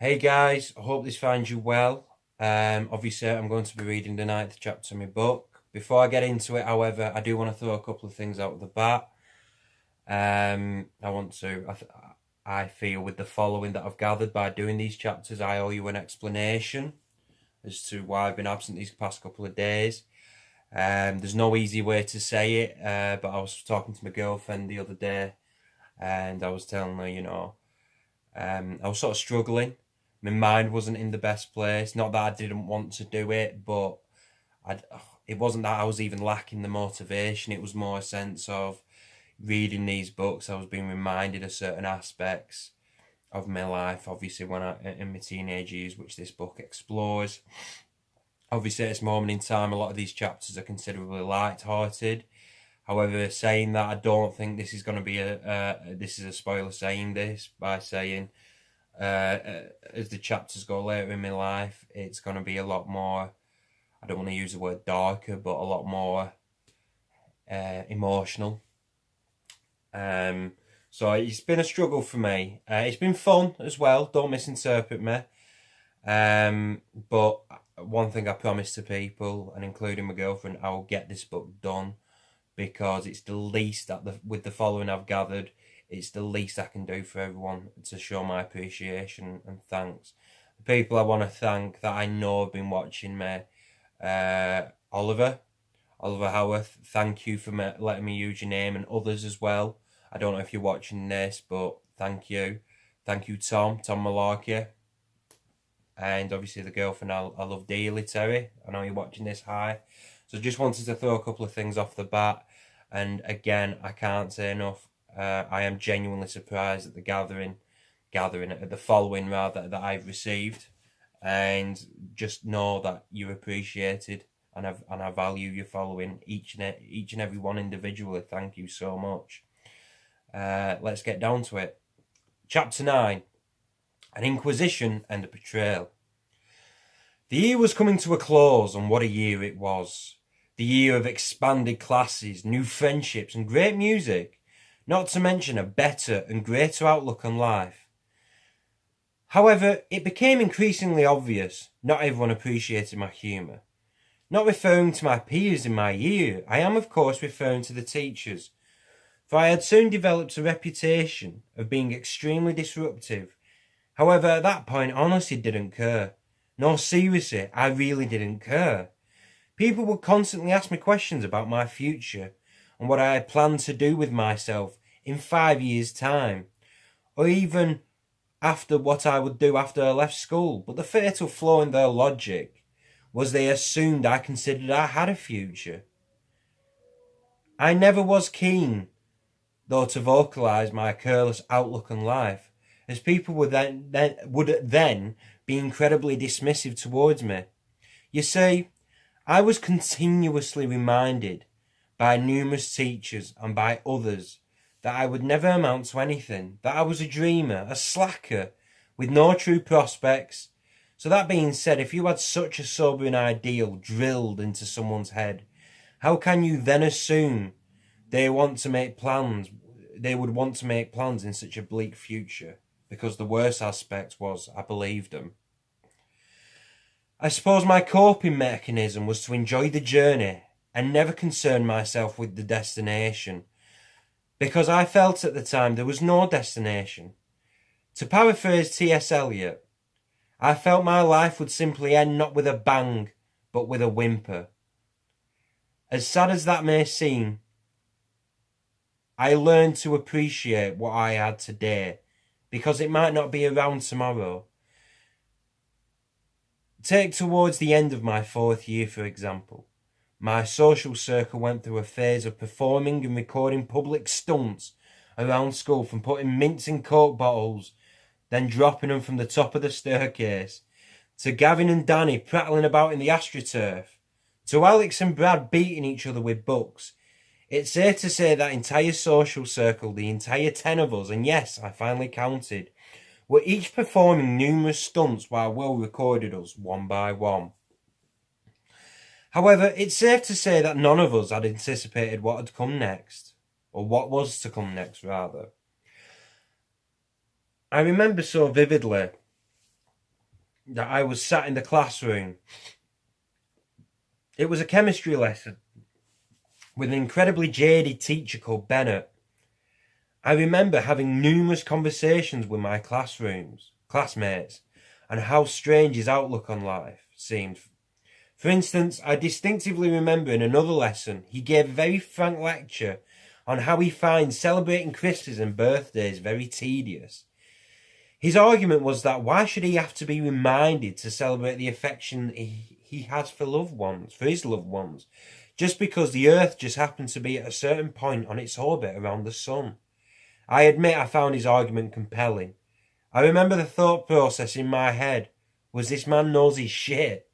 Hey guys, I hope this finds you well. Obviously, I'm going to be reading the ninth chapter of my book. Before I get into it, however, I do want to throw a couple of things out of the bat. I feel with the following that I've gathered by doing these chapters, I owe you an explanation as to why I've been absent these past couple of days. There's no easy way to say it, but I was talking to my girlfriend the other day, and I was telling her, I was sort of struggling. My mind wasn't in the best place. Not that I didn't want to do it, but I it wasn't that I was even lacking the motivation. It was more a sense of reading these books. I was being reminded of certain aspects of my life, obviously when in my teenage years, which this book explores. Obviously, at this moment in time, a lot of these chapters are considerably light-hearted. However, saying that, I don't think this is going to be this is a spoiler saying this by saying as the chapters go later in my life, it's going to be a lot more, I don't want to use the word darker, but a lot more emotional. So it's been a struggle for me. It's been fun as well, don't misinterpret me. But one thing I promise to people, and including my girlfriend, I will get this book done, because it's the least with the following I've gathered, it's the least I can do for everyone to show my appreciation and thanks. The people I want to thank that I know have been watching me, Oliver Howarth, thank you for letting me use your name, and others as well. I don't know if you're watching this, but thank you. Thank you, Tom Malarkey. And obviously the girlfriend I love dearly, Terry. I know you're watching this, hi. So just wanted to throw a couple of things off the bat. And again, I can't say enough. I am genuinely surprised at the following rather that I've received, and just know that you're appreciated, and I value your following, each and every one individually. Thank you so much. Let's get down to it. Chapter 9: An Inquisition and a Betrayal. The year was coming to a close, and what a year it was. The year of expanded classes, new friendships, and great music, not to mention a better and greater outlook on life. However, it became increasingly obvious not everyone appreciated my humour. Not referring to my peers in my year, I am of course referring to the teachers, for I had soon developed a reputation of being extremely disruptive. However, at that point, I honestly didn't care. No, seriously, I really didn't care. People would constantly ask me questions about my future and what I had planned to do with myself in 5 years' time, or even after what I would do after I left school. But the fatal flaw in their logic was they assumed I considered I had a future. I never was keen, though, to vocalise my careless outlook on life, as people would then be incredibly dismissive towards me. You see, I was continuously reminded by numerous teachers and by others that I would never amount to anything, that I was a dreamer, a slacker, with no true prospects. So that being said, if you had such a sobering ideal drilled into someone's head, how can you then assume they would want to make plans in such a bleak future? Because the worst aspect was I believed them. I suppose my coping mechanism was to enjoy the journey and never concern myself with the destination, because I felt at the time there was no destination. To paraphrase T.S. Eliot, I felt my life would simply end not with a bang, but with a whimper. As sad as that may seem, I learned to appreciate what I had today, because it might not be around tomorrow. Take towards the end of my 4th year, for example. My social circle went through a phase of performing and recording public stunts around school, from putting mints in Coke bottles, then dropping them from the top of the staircase, to Gavin and Danny prattling about in the AstroTurf, to Alex and Brad beating each other with books. It's safe to say that entire social circle, the entire 10 of us, and yes, I finally counted, were each performing numerous stunts while Will recorded us one by one. However, it's safe to say that none of us had anticipated what had come next, or what was to come next, rather. I remember so vividly that I was sat in the classroom. It was a chemistry lesson with an incredibly jaded teacher called Bennett. I remember having numerous conversations with my classmates, and how strange his outlook on life seemed. For instance, I distinctively remember in another lesson, he gave a very frank lecture on how he finds celebrating Christmas and birthdays very tedious. His argument was that why should he have to be reminded to celebrate the affection he has for his loved ones, just because the Earth just happens to be at a certain point on its orbit around the Sun? I admit I found his argument compelling. I remember the thought process in my head was, this man knows his shit.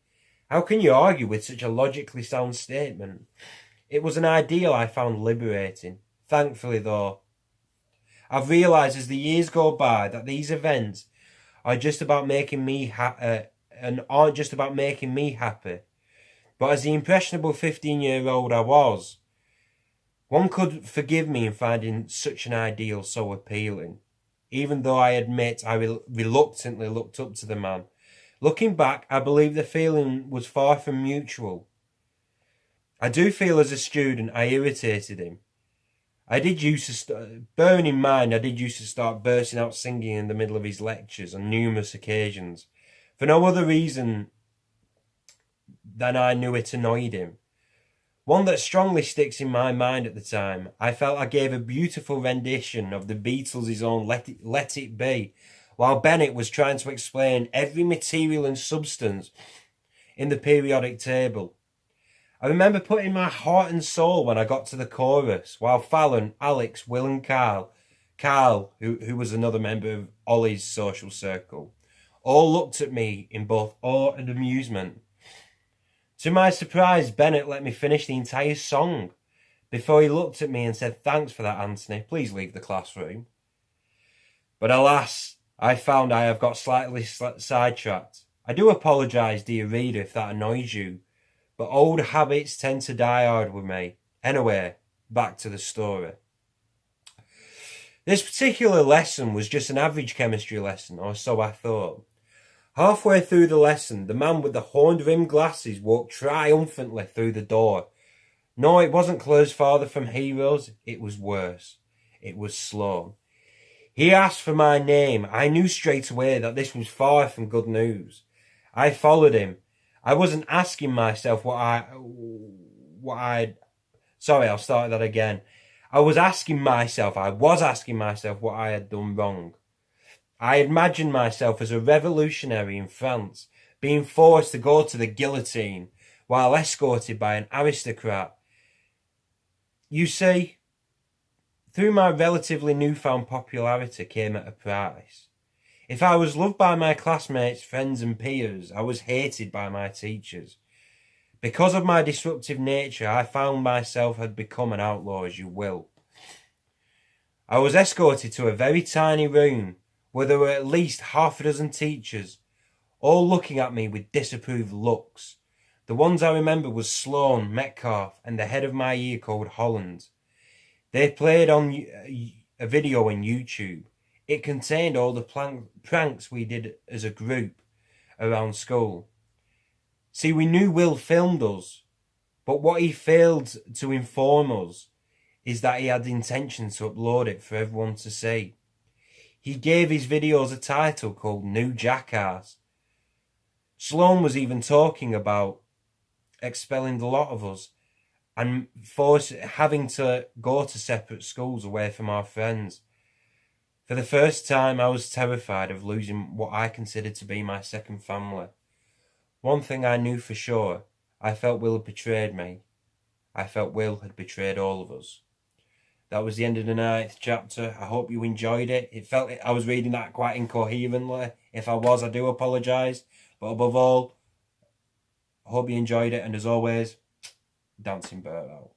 How can you argue with such a logically sound statement? It was an ideal I found liberating. Thankfully, though, I've realised as the years go by that these events are just about making me and aren't just about making me happy. But as the impressionable 15-year-old I was, one could forgive me in finding such an ideal so appealing, even though I admit I reluctantly looked up to the man. Looking back, I believe the feeling was far from mutual. I do feel as a student I irritated him. Bearing in mind I did used to start bursting out singing in the middle of his lectures on numerous occasions, for no other reason than I knew it annoyed him. One that strongly sticks in my mind at the time, I felt I gave a beautiful rendition of the Beatles' own Let It Be, while Bennett was trying to explain every material and substance in the periodic table. I remember putting my heart and soul when I got to the chorus, while Fallon, Alex, Will and Carl, who was another member of Ollie's social circle, all looked at me in both awe and amusement. To my surprise, Bennett let me finish the entire song before he looked at me and said, "Thanks for that, Anthony. Please leave the classroom." But alas, I found I have got slightly sidetracked. I do apologise, dear reader, if that annoys you, but old habits tend to die hard with me. Anyway, back to the story. This particular lesson was just an average chemistry lesson, or so I thought. Halfway through the lesson, the man with the horn-rimmed glasses walked triumphantly through the door. No, it wasn't closed father from Heroes. It was worse. It was Sloan. He asked for my name. I knew straight away that this was far from good news. I followed him. I wasn't asking myself Sorry, I'll start that again. I was asking myself what I had done wrong. I imagined myself as a revolutionary in France, being forced to go to the guillotine while escorted by an aristocrat. You see, through my relatively newfound popularity came at a price. If I was loved by my classmates, friends and peers, I was hated by my teachers. Because of my disruptive nature, I found myself had become an outlaw, as you will. I was escorted to a very tiny room where there were at least half a dozen teachers, all looking at me with disapproved looks. The ones I remember was Sloan, Metcalf, and the head of my year called Holland. They played on a video on YouTube. It contained all the pranks we did as a group around school. See, we knew Will filmed us, but what he failed to inform us is that he had the intention to upload it for everyone to see. He gave his videos a title called New Jackass. Sloan was even talking about expelling the lot of us and having to go to separate schools away from our friends. For the first time, I was terrified of losing what I considered to be my second family. One thing I knew for sure, I felt Will had betrayed me. I felt Will had betrayed all of us. That was the end of the 9th chapter. I hope you enjoyed it. I was reading that quite incoherently. If I was, I do apologise. But above all, I hope you enjoyed it. And as always, Dancing Bird out.